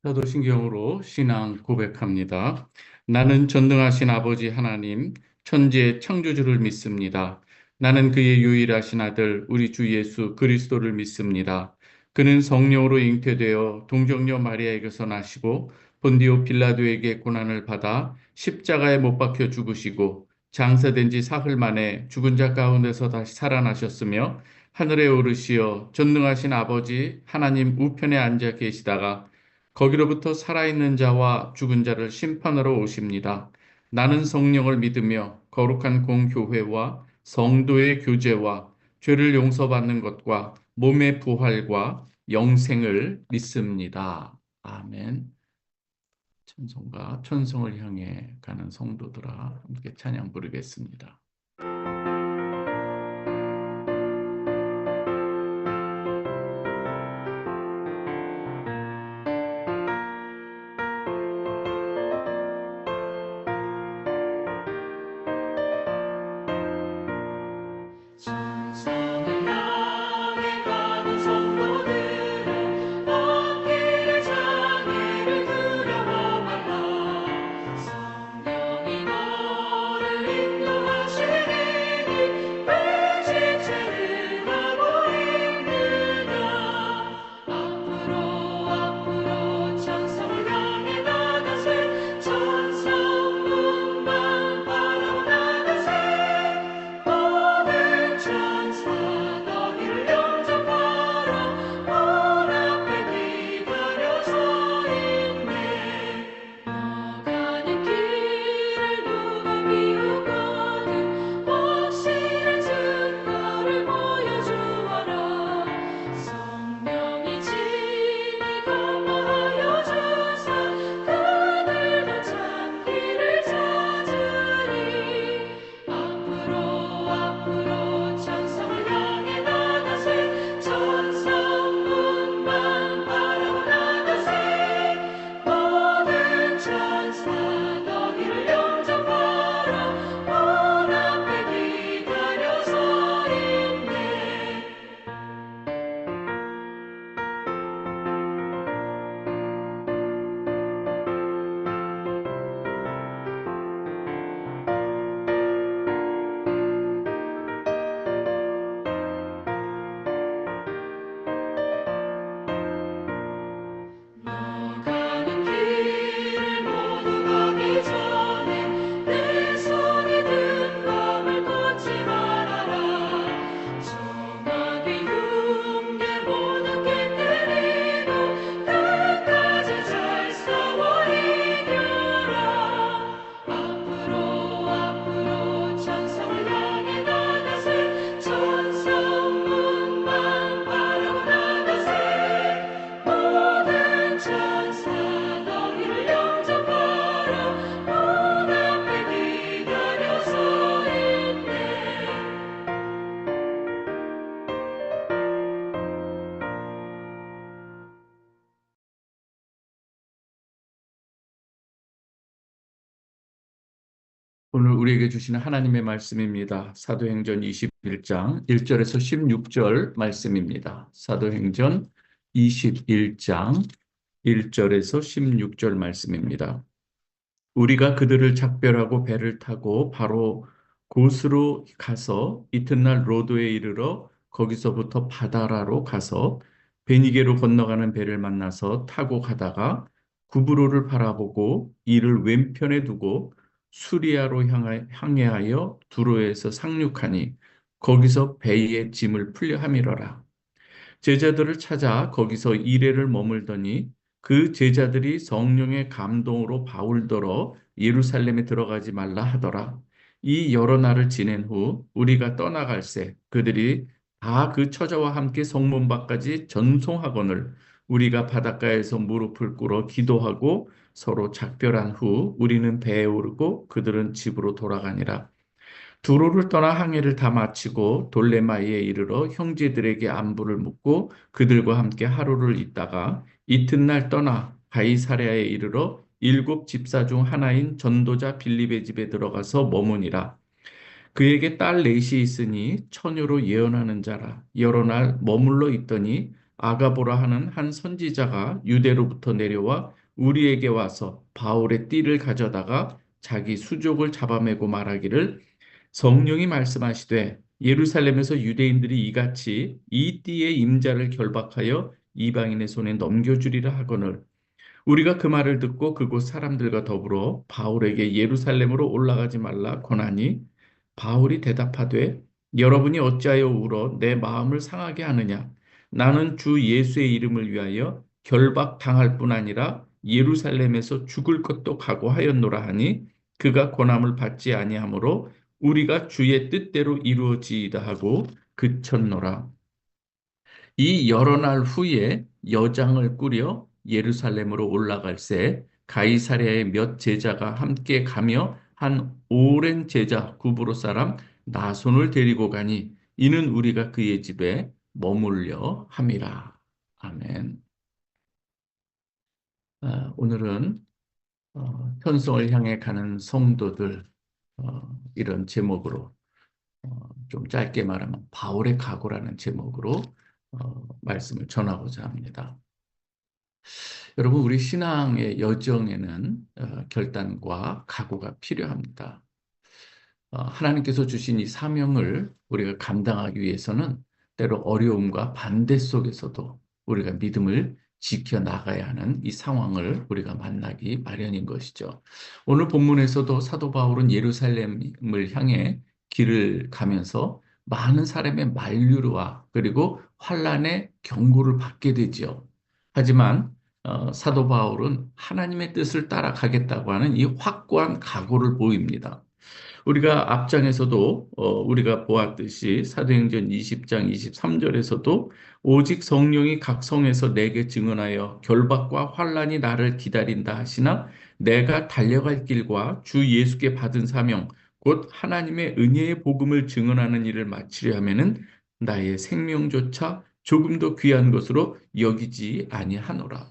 사도신경으로 신앙 고백합니다. 나는 전능하신 아버지 하나님, 천지의 창조주를 믿습니다. 나는 그의 유일하신 아들, 우리 주 예수 그리스도를 믿습니다. 그는 성령으로 잉태되어 동정녀 마리아에게서 나시고 본디오 빌라도에게 고난을 받아 십자가에 못 박혀 죽으시고 장사된 지 사흘 만에 죽은 자 가운데서 다시 살아나셨으며 하늘에 오르시어 전능하신 아버지 하나님 우편에 앉아 계시다가 거기로부터 살아있는 자와 죽은 자를 심판하러 오십니다. 나는 성령을 믿으며 거룩한 공교회와 성도의 교제와 죄를 용서받는 것과 몸의 부활과 영생을 믿습니다. 아멘. 천성과 천성을 향해 가는 성도들아 함께 찬양 부르겠습니다. 천성을 향해 가는 성도들아 앞길의 장애를 두려워 말라. 성령이 너를 인도하시리니 왜 지체를 하고 있느냐. 앞으로 천성을 향해 나가세. 천성문만 바라보 나가세. 모든 천사 너희를 영접하러 문 앞에 기다려 서 있네. 너 가는 길을 누가 비우거든 확실한 증거를 보여주어라. 성령이 친히 감화하여 주사 그들도 참 길을 찾으리. 앞으로 천성을 향해 나가세. 천성문만 바라보 나가세. 모든 천사 너희를 영접하러 문 앞에 기다려 서 있네. 너 가는 길을 모두 가기 전에 내 손에 든 검을 꽂지 말아라. 정하게 흉계 모두 깨뜨리고 끝까지 잘 싸워 이겨라. 앞으로 천성을 향해 나가세. 천성문만 바라보 나가세. 모든 천사 너희를 영접하러 문 앞에 기다려 서 있네. 오늘 우리에게 주시는 하나님의 말씀입니다. 사도행전 21장 1절에서 16절 말씀입니다. 사도행전 21장 1절에서 16절 말씀입니다. 우리가 그들을 작별하고 배를 타고 바로 곳으로 가서 이튿날 로도에 이르러 거기서부터 바다라로 가서 베니게로 건너가는 배를 만나서 타고 가다가 구브로를 바라보고 이를 왼편에 두고 수리아로 항해하여 두로에서 상륙하니 거기서 배의 짐을 풀려 함이러라. 제자들을 찾아 거기서 이레를 머물더니 그 제자들이 성령의 감동으로 바울더러 예루살렘에 들어가지 말라 하더라. 이 여러 날을 지낸 후 우리가 떠나갈새 그들이 다 그 처자와 함께 성문 밖까지 전송하거늘 우리가 바닷가에서 무릎을 꿇어 기도하고 서로 작별한 후 우리는 배에 오르고 그들은 집으로 돌아가니라. 두로를 떠나 항해를 다 마치고 돌레마이에 이르러 형제들에게 안부를 묻고 그들과 함께 하루를 있다가 이튿날 떠나 가이사랴에 이르러 일곱 집사 중 하나인 전도자 빌립의 집에 들어가서 머무니라. 그에게 딸 넷이 있으니 처녀로 예언하는 자라. 여러 날 머물러 있더니 아가보라 하는 한 선지자가 유대로부터 내려와 우리에게 와서 바울의 띠를 가져다가 자기 수족을 잡아매고 말하기를 성령이 말씀하시되 예루살렘에서 유대인들이 이같이 이 띠의 임자를 결박하여 이방인의 손에 넘겨주리라 하거늘 우리가 그 말을 듣고 그곳 사람들과 더불어 바울에게 예루살렘으로 올라가지 말라 권하니 바울이 대답하되 여러분이 어찌하여 울어 내 마음을 상하게 하느냐 나는 주 예수의 이름을 위하여 결박당할 뿐 아니라 예루살렘에서 죽을 것도 각오하였노라 하니 그가 권함을 받지 아니하므로 우리가 주의 뜻대로 이루어지이다 하고 그쳤노라. 이 여러 날 후에 여장을 꾸려 예루살렘으로 올라갈새 가이사랴의 몇 제자가 함께 가며 한 오랜 제자 구브로 사람 나손을 데리고 가니 이는 우리가 그의 집에 머물려 함이라. 아멘. 오늘은 편성을 향해 가는 성도들 이런 제목으로 좀 짧게 말하면 바울의 각오라는 제목으로 말씀을 전하고자 합니다. 여러분, 우리 신앙의 여정에는 결단과 각오가 필요합니다. 하나님께서 주신 이 사명을 우리가 감당하기 위해서는 때로 어려움과 반대 속에서도 우리가 믿음을 지켜나가야 하는 이 상황을 우리가 만나기 마련인 것이죠. 오늘 본문에서도 사도 바울은 예루살렘을 향해 길을 가면서 많은 사람의 만류와 그리고 환난의 경고를 받게 되죠. 하지만 사도 바울은 하나님의 뜻을 따라가겠다고 하는 이 확고한 각오를 보입니다. 우리가 앞장에서도 우리가 보았듯이 사도행전 20장 23절에서도 오직 성령이 각 성에서 내게 증언하여 결박과 환난이 나를 기다린다 하시나 내가 달려갈 길과 주 예수께 받은 사명 곧 하나님의 은혜의 복음을 증언하는 일을 마치려 하면은 나의 생명조차 조금 더 귀한 것으로 여기지 아니하노라.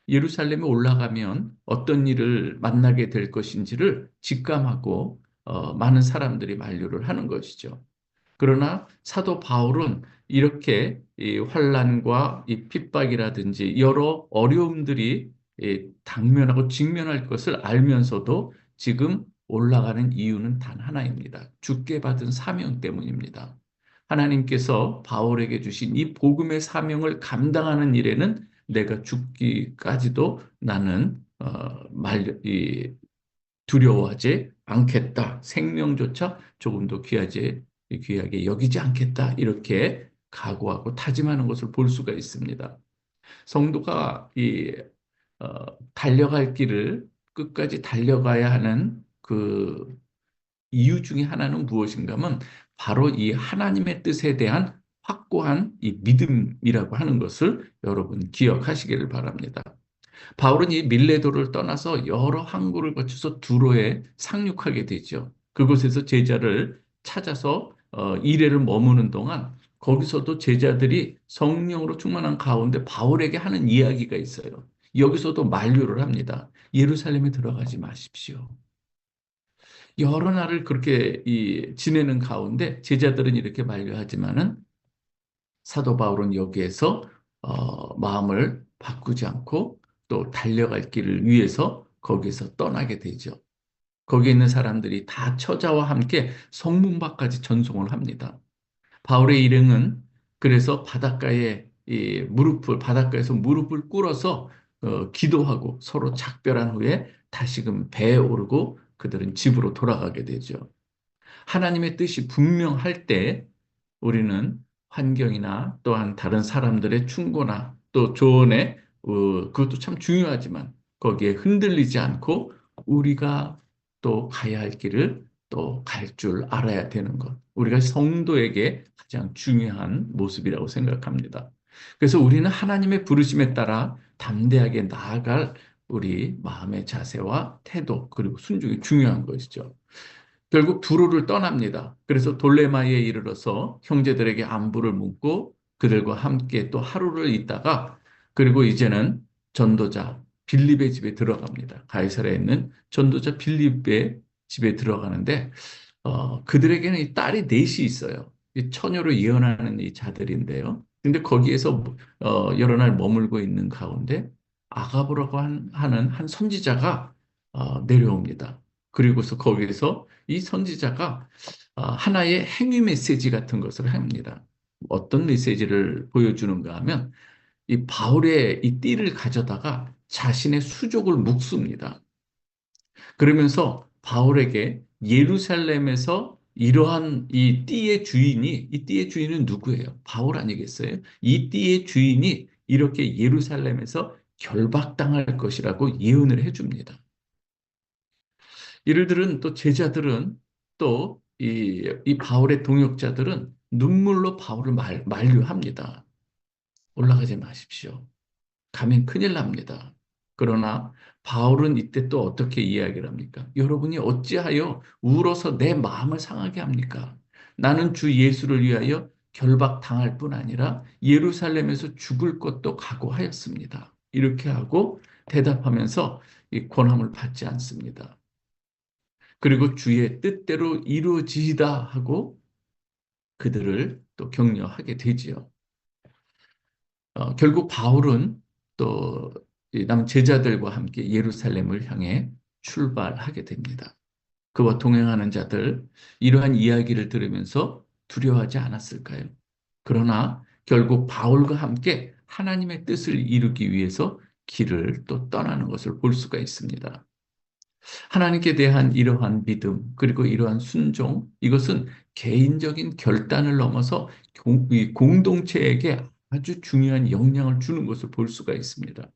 예루살렘에 올라가면 어떤 일을 만나게 될 것인지를 직감하고 많은 사람들이 만류를 하는 것이죠. 그러나 사도 바울은 이렇게 이 환난과 이 핍박이라든지 여러 어려움들이 당면하고 직면할 것을 알면서도 지금 올라가는 이유는 단 하나입니다. 주께 받은 사명 때문입니다. 하나님께서 바울에게 주신 이 복음의 사명을 감당하는 일에는 내가 죽기까지도 나는 두려워하지 않겠다. 생명조차 조금도 귀하게 여기지 않겠다. 이렇게 각오하고 다짐하는 것을 볼 수가 있습니다. 성도가 달려갈 길을 끝까지 달려가야 하는 그 이유 중에 하나는 무엇인가 하면 바로 이 하나님의 뜻에 대한 확고한 이 믿음이라고 하는 것을 여러분 기억하시기를 바랍니다. 바울은 이 밀레도를 떠나서 여러 항구를 거쳐서 두로에 상륙하게 되죠. 그곳에서 제자를 찾아서 이레를 머무는 동안 거기서도 제자들이 성령으로 충만한 가운데 바울에게 하는 이야기가 있어요. 여기서도 만류를 합니다. 예루살렘에 들어가지 마십시오. 여러 날을 그렇게 지내는 가운데 제자들은 이렇게 만류하지만은 사도 바울은 여기에서 마음을 바꾸지 않고 또 달려갈 길을 위해서 거기서 떠나게 되죠. 거기에 있는 사람들이 다 처자와 함께 성문 밖까지 전송을 합니다. 바울의 일행은 그래서 바닷가에서 무릎을 꿇어서 기도하고 서로 작별한 후에 다시금 배에 오르고 그들은 집으로 돌아가게 되죠. 하나님의 뜻이 분명할 때 우리는 환경이나 또한 다른 사람들의 충고나 또 조언에 그것도 참 중요하지만 거기에 흔들리지 않고 우리가 또 가야 할 길을 또 갈 줄 알아야 되는 것. 우리가 성도에게 가장 중요한 모습이라고 생각합니다. 그래서 우리는 하나님의 부르심에 따라 담대하게 나아갈 우리 마음의 자세와 태도 그리고 순종이 중요한 것이죠. 결국 두로를 떠납니다. 그래서 돌레마이에 이르러서 형제들에게 안부를 묻고 그들과 함께 또 하루를 있다가 그리고 이제는 전도자 빌립의 집에 들어갑니다. 가이사랴에 있는 전도자 빌립의 집에 들어가는데 그들에게는 이 딸이 넷이 있어요. 이 처녀로 예언하는 이 자들인데요. 근데 거기에서 여러 날 머물고 있는 가운데 아가보라고 하는 한 선지자가 내려옵니다. 그리고서 거기에서 이 선지자가 하나의 행위 메시지 같은 것을 합니다. 어떤 메시지를 보여주는가 하면 이 바울의 이 띠를 가져다가 자신의 수족을 묶습니다. 그러면서 바울에게 예루살렘에서 이러한 이 띠의 주인은 누구예요? 바울 아니겠어요? 이 띠의 주인이 이렇게 예루살렘에서 결박당할 것이라고 예언을 해줍니다. 이를 들은 또 제자들은 또 이 바울의 동역자들은 눈물로 바울을 만류합니다. 올라가지 마십시오. 가면 큰일 납니다. 그러나 바울은 이때 또 어떻게 이야기를 합니까? 여러분이 어찌하여 울어서 내 마음을 상하게 합니까? 나는 주 예수를 위하여 결박당할 뿐 아니라 예루살렘에서 죽을 것도 각오하였습니다. 이렇게 하고 대답하면서 이 권함을 받지 않습니다. 그리고 주의 뜻대로 이루어지이다 하고 그들을 또 격려하게 되지요. 결국 바울은 또 남은 제자들과 함께 예루살렘을 향해 출발하게 됩니다. 그와 동행하는 자들, 이러한 이야기를 들으면서 두려워하지 않았을까요? 그러나 결국 바울과 함께 하나님의 뜻을 이루기 위해서 길을 또 떠나는 것을 볼 수가 있습니다. 하나님께 대한 이러한 믿음, 그리고 이러한 순종, 이것은 개인적인 결단을 넘어서 이 공동체에게 아주 중요한 영향을 주는 것을 볼 수가 있습니다.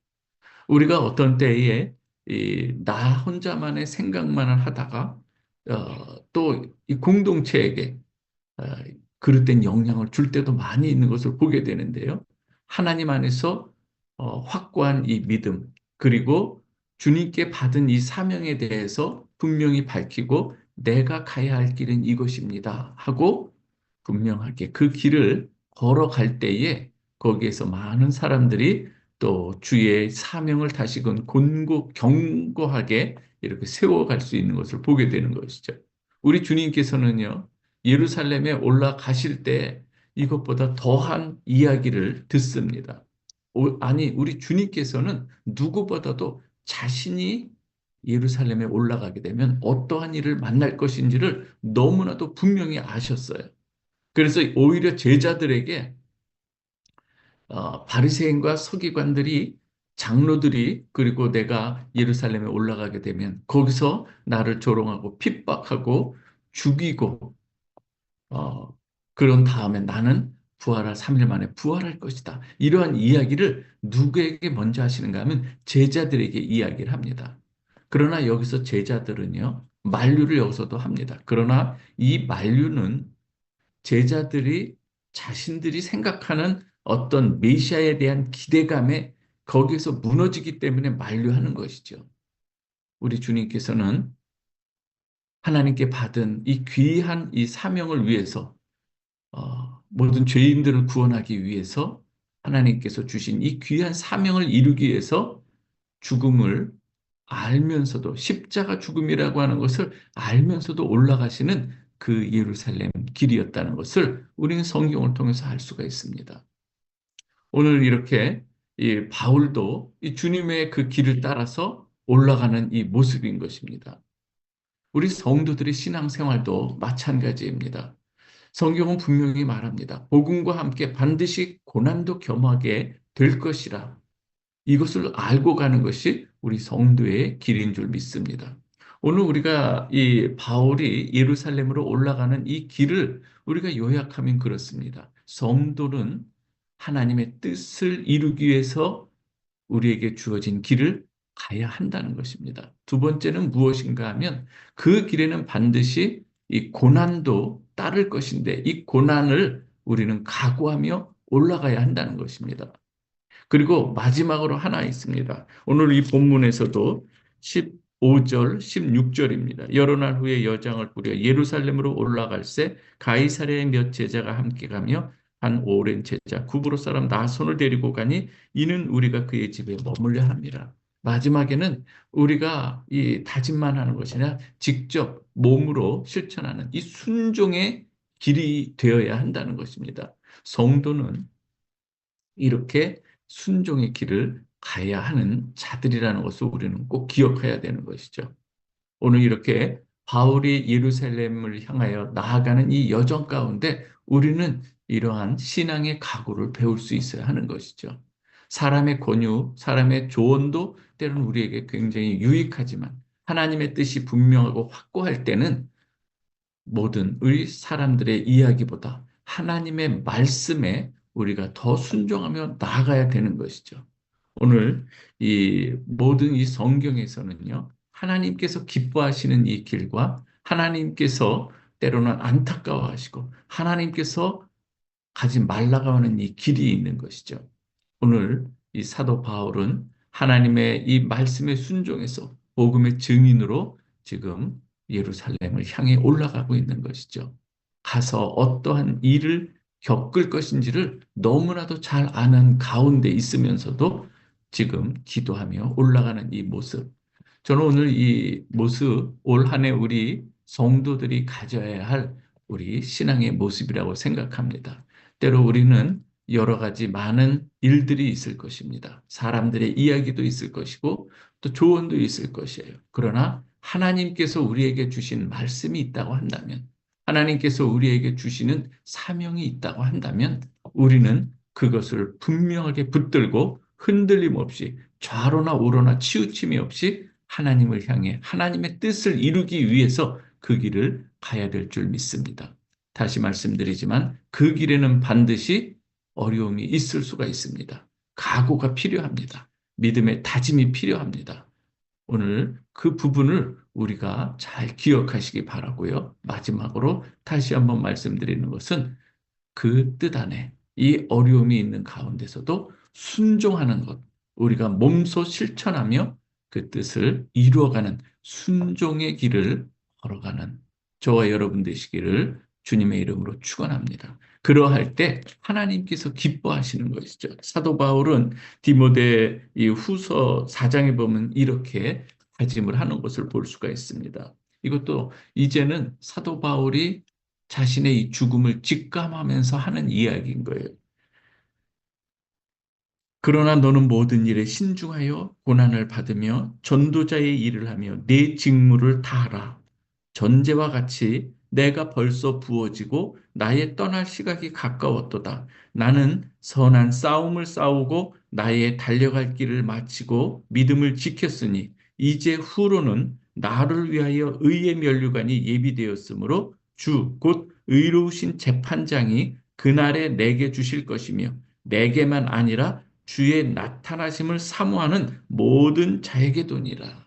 우리가 어떤 때에 나 혼자만의 생각만을 하다가 또 이 공동체에게 어, 그릇된 영향을 줄 때도 많이 있는 것을 보게 되는데요. 하나님 안에서 확고한 이 믿음, 그리고 주님께 받은 이 사명에 대해서 분명히 밝히고 내가 가야 할 길은 이것입니다 하고 분명하게 그 길을 걸어갈 때에 거기에서 많은 사람들이 또 주의 사명을 다시금 견고하게 이렇게 세워갈 수 있는 것을 보게 되는 것이죠. 우리 주님께서는요, 예루살렘에 올라가실 때 이것보다 더한 이야기를 듣습니다. 아니, 우리 주님께서는 누구보다도 자신이 예루살렘에 올라가게 되면 어떠한 일을 만날 것인지를 너무나도 분명히 아셨어요. 그래서 오히려 제자들에게 바리새인과 서기관들이 장로들이 그리고 내가 예루살렘에 올라가게 되면 거기서 나를 조롱하고 핍박하고 죽이고 어, 그런 다음에 나는 부활할 3일 만에 부활할 것이다. 이러한 이야기를 누구에게 먼저 하시는가 하면 제자들에게 이야기를 합니다. 그러나 여기서 제자들은요, 만류를 여기서도 합니다. 그러나 이 만류는 제자들이 자신들이 생각하는 어떤 메시아에 대한 기대감에 거기에서 무너지기 때문에 만류하는 것이죠. 우리 주님께서는 하나님께 받은 이 귀한 이 사명을 위해서 모든 죄인들을 구원하기 위해서 하나님께서 주신 이 귀한 사명을 이루기 위해서 죽음을 알면서도 십자가 죽음이라고 하는 것을 알면서도 올라가시는 그 예루살렘 길이었다는 것을 우리는 성경을 통해서 알 수가 있습니다. 오늘 이렇게 이 바울도 이 주님의 그 길을 따라서 올라가는 이 모습인 것입니다. 우리 성도들의 신앙생활도 마찬가지입니다. 성경은 분명히 말합니다. 복음과 함께 반드시 고난도 겸하게 될 것이라. 이것을 알고 가는 것이 우리 성도의 길인 줄 믿습니다. 오늘 우리가 이 바울이 예루살렘으로 올라가는 이 길을 우리가 요약하면 그렇습니다. 성도는 하나님의 뜻을 이루기 위해서 우리에게 주어진 길을 가야 한다는 것입니다. 두 번째는 무엇인가 하면 그 길에는 반드시 이 고난도 따를 것인데 이 고난을 우리는 각오하며 올라가야 한다는 것입니다. 그리고 마지막으로 하나 있습니다. 오늘 이 본문에서도 15절, 16절입니다. 여러 날 후에 여장을 부려 예루살렘으로 올라갈새 가이사랴의 몇 제자가 함께 가며 한 오랜 제자 구브로 사람 나손을 데리고 가니 이는 우리가 그의 집에 머물려 합니다. 마지막에는 우리가 이 다짐만 하는 것이 아니라 직접 몸으로 실천하는 이 순종의 길이 되어야 한다는 것입니다. 성도는 이렇게 순종의 길을 가야 하는 자들이라는 것을 우리는 꼭 기억해야 되는 것이죠. 오늘 이렇게 바울이 예루살렘을 향하여 나아가는 이 여정 가운데 우리는 이러한 신앙의 각오를 배울 수 있어야 하는 것이죠. 사람의 권유, 사람의 조언도 때로는 우리에게 굉장히 유익하지만 하나님의 뜻이 분명하고 확고할 때는 모든 우리 사람들의 이야기보다 하나님의 말씀에 우리가 더 순종하며 나아가야 되는 것이죠. 오늘 이 모든 이 성경에서는요, 하나님께서 기뻐하시는 이 길과 하나님께서 때로는 안타까워하시고 하나님께서 가지 말라고 하는 이 길이 있는 것이죠. 오늘 이 사도 바울은 하나님의 이 말씀에 순종해서 복음의 증인으로 지금 예루살렘을 향해 올라가고 있는 것이죠. 가서 어떠한 일을 겪을 것인지를 너무나도 잘 아는 가운데 있으면서도 지금 기도하며 올라가는 이 모습. 저는 오늘 이 모습, 올 한 해 우리 성도들이 가져야 할 우리 신앙의 모습이라고 생각합니다. 때로 우리는 여러 가지 많은 일들이 있을 것입니다. 사람들의 이야기도 있을 것이고 또 조언도 있을 것이에요. 그러나 하나님께서 우리에게 주신 말씀이 있다고 한다면, 하나님께서 우리에게 주시는 사명이 있다고 한다면 우리는 그것을 분명하게 붙들고 흔들림 없이 좌로나 우로나 치우침이 없이 하나님을 향해 하나님의 뜻을 이루기 위해서 그 길을 가야 될 줄 믿습니다. 다시 말씀드리지만 그 길에는 반드시 어려움이 있을 수가 있습니다. 각오가 필요합니다. 믿음의 다짐이 필요합니다. 오늘 그 부분을 우리가 잘 기억하시기 바라고요. 마지막으로 다시 한번 말씀드리는 것은 그 뜻 안에 이 어려움이 있는 가운데서도 순종하는 것, 우리가 몸소 실천하며 그 뜻을 이루어가는 순종의 길을 걸어가는 저와 여러분 되시기를 주님의 이름으로 축원합니다. 그러할 때 하나님께서 기뻐하시는 것이죠. 사도 바울은 디모데 이 후서 4장에 보면 이렇게 다짐을 하는 것을 볼 수가 있습니다. 이것도 이제는 사도 바울이 자신의 이 죽음을 직감하면서 하는 이야기인 거예요. 그러나 너는 모든 일에 신중하여 고난을 받으며 전도자의 일을 하며 네 직무를 다하라. 전제와 같이 내가 벌써 부어지고 나의 떠날 시각이 가까웠도다. 나는 선한 싸움을 싸우고 나의 달려갈 길을 마치고 믿음을 지켰으니 이제 후로는 나를 위하여 의의 면류관이 예비되었으므로 주 곧 의로우신 재판장이 그날에 내게 주실 것이며 내게만 아니라 주의 나타나심을 사모하는 모든 자에게도니라.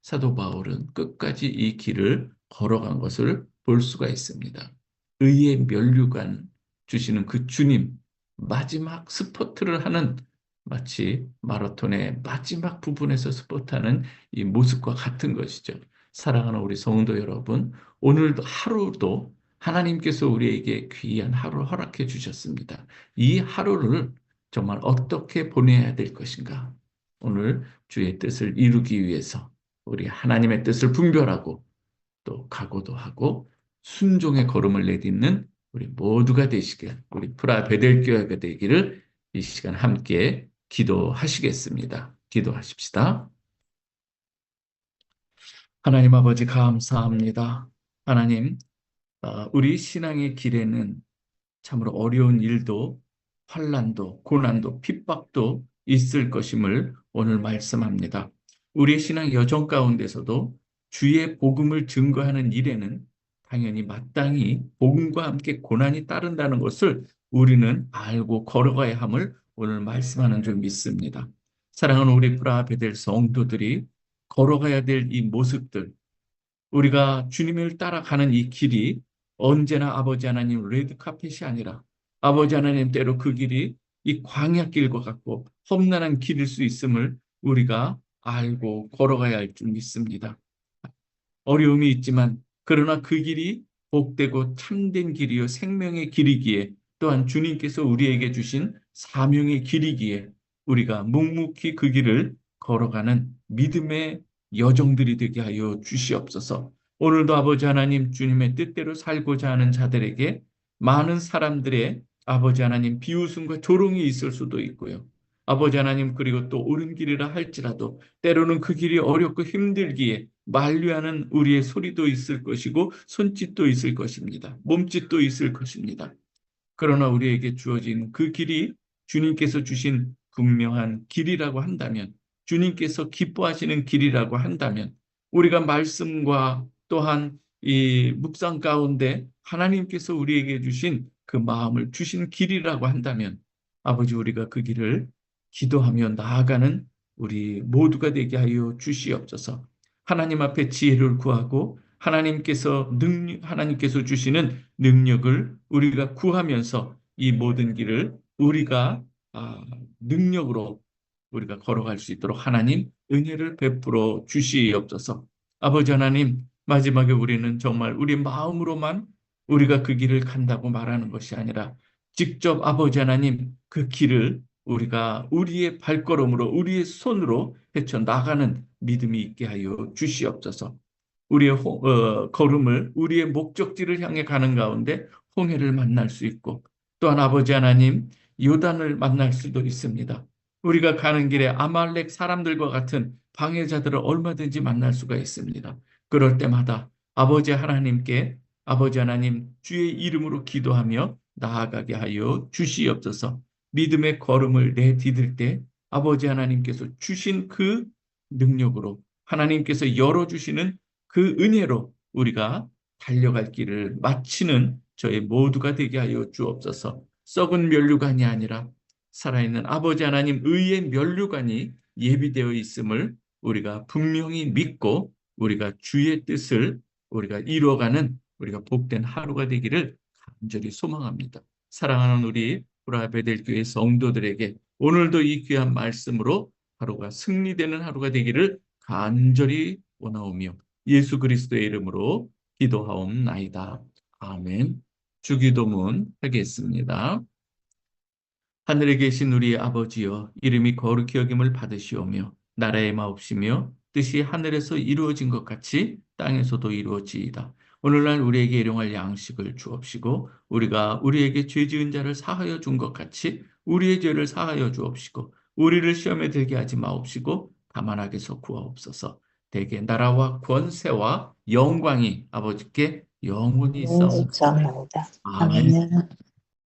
사도 바울은 끝까지 이 길을 걸어간 것을 볼 수가 있습니다. 의의 면류관 주시는 그 주님, 마지막 스포트를 하는 마치 마라톤의 마지막 부분에서 스포트하는 이 모습과 같은 것이죠. 사랑하는 우리 성도 여러분, 오늘도 하루도 하나님께서 우리에게 귀한 하루를 허락해 주셨습니다. 이 하루를 정말 어떻게 보내야 될 것인가? 오늘 주의 뜻을 이루기 위해서 우리 하나님의 뜻을 분별하고 또 각오도 하고 순종의 걸음을 내딛는 우리 모두가 되시길, 우리 프라 베델교회가 되기를 이 시간 함께 기도하시겠습니다. 기도하십시다. 하나님 아버지 감사합니다. 하나님, 우리 신앙의 길에는 참으로 어려운 일도 환난도 고난도 핍박도 있을 것임을 오늘 말씀합니다. 우리의 신앙 여정 가운데서도 주의 복음을 증거하는 일에는 당연히 마땅히 복음과 함께 고난이 따른다는 것을 우리는 알고 걸어가야 함을 오늘 말씀하는 줄 믿습니다. 사랑하는 우리 브라 베델 성도들이 걸어가야 될 이 모습들, 우리가 주님을 따라가는 이 길이 언제나 아버지 하나님 레드카펫이 아니라 아버지 하나님 때로 그 길이 이 광야길과 같고 험난한 길일 수 있음을 우리가 알고 걸어가야 할 줄 믿습니다. 어려움이 있지만 그러나 그 길이 복되고 참된 길이요 생명의 길이기에 또한 주님께서 우리에게 주신 사명의 길이기에 우리가 묵묵히 그 길을 걸어가는 믿음의 여정들이 되게 하여 주시옵소서. 오늘도 아버지 하나님 주님의 뜻대로 살고자 하는 자들에게 많은 사람들의 아버지 하나님, 비웃음과 조롱이 있을 수도 있고요. 아버지 하나님, 그리고 또 옳은 길이라 할지라도 때로는 그 길이 어렵고 힘들기에 만류하는 우리의 소리도 있을 것이고 손짓도 있을 것입니다. 몸짓도 있을 것입니다. 그러나 우리에게 주어진 그 길이 주님께서 주신 분명한 길이라고 한다면, 주님께서 기뻐하시는 길이라고 한다면, 우리가 말씀과 또한 이 묵상 가운데 하나님께서 우리에게 주신 그 마음을 주신 길이라고 한다면, 아버지, 우리가 그 길을 기도하며 나아가는 우리 모두가 되게 하여 주시옵소서. 하나님 앞에 지혜를 구하고 하나님께서 주시는 능력을 우리가 구하면서 이 모든 길을 우리가 능력으로 우리가 걸어갈 수 있도록 하나님 은혜를 베풀어 주시옵소서. 아버지 하나님, 마지막에 우리는 정말 우리 마음으로만 우리가 그 길을 간다고 말하는 것이 아니라 직접 아버지 하나님 그 길을 우리가 우리의 발걸음으로 우리의 손으로 헤쳐 나가는 믿음이 있게 하여 주시옵소서. 우리의 걸음을 우리의 목적지를 향해 가는 가운데 홍해를 만날 수 있고, 또한 아버지 하나님 요단을 만날 수도 있습니다. 우리가 가는 길에 아말렉 사람들과 같은 방해자들을 얼마든지 만날 수가 있습니다. 그럴 때마다 아버지 하나님께 아버지 하나님 주의 이름으로 기도하며 나아가게 하여 주시옵소서. 믿음의 걸음을 내디딜 때 아버지 하나님께서 주신 그 능력으로, 하나님께서 열어주시는 그 은혜로 우리가 달려갈 길을 마치는 저희 모두가 되게 하여 주옵소서. 썩은 면류관이 아니라 살아있는 아버지 하나님 의의 면류관이 예비되어 있음을 우리가 분명히 믿고 우리가 주의 뜻을 우리가 이루어가는 우리가 복된 하루가 되기를 간절히 소망합니다. 사랑하는 우리 브라베델 교회 성도들에게 오늘도 이 귀한 말씀으로 하루가 승리되는 하루가 되기를 간절히 원하오며 예수 그리스도의 이름으로 기도하옵나이다. 아멘. 주기도문 하겠습니다. 하늘에 계신 우리 아버지여, 이름이 거룩히 여김을 받으시오며 나라의 마옵시며 뜻이 하늘에서 이루어진 것 같이 땅에서도 이루어지이다. 오늘날 우리에게 일용할 양식을 주옵시고 우리가 우리에게 죄 지은 자를 사하여 준 것 같이 우리의 죄를 사하여 주옵시고 우리를 시험에 들게 하지 마옵시고 다만 악에서 구하옵소서. 대개 나라와 권세와 영광이 아버지께 영원히 있사옵나이다. 있사옵나이다. 아멘. 아멘.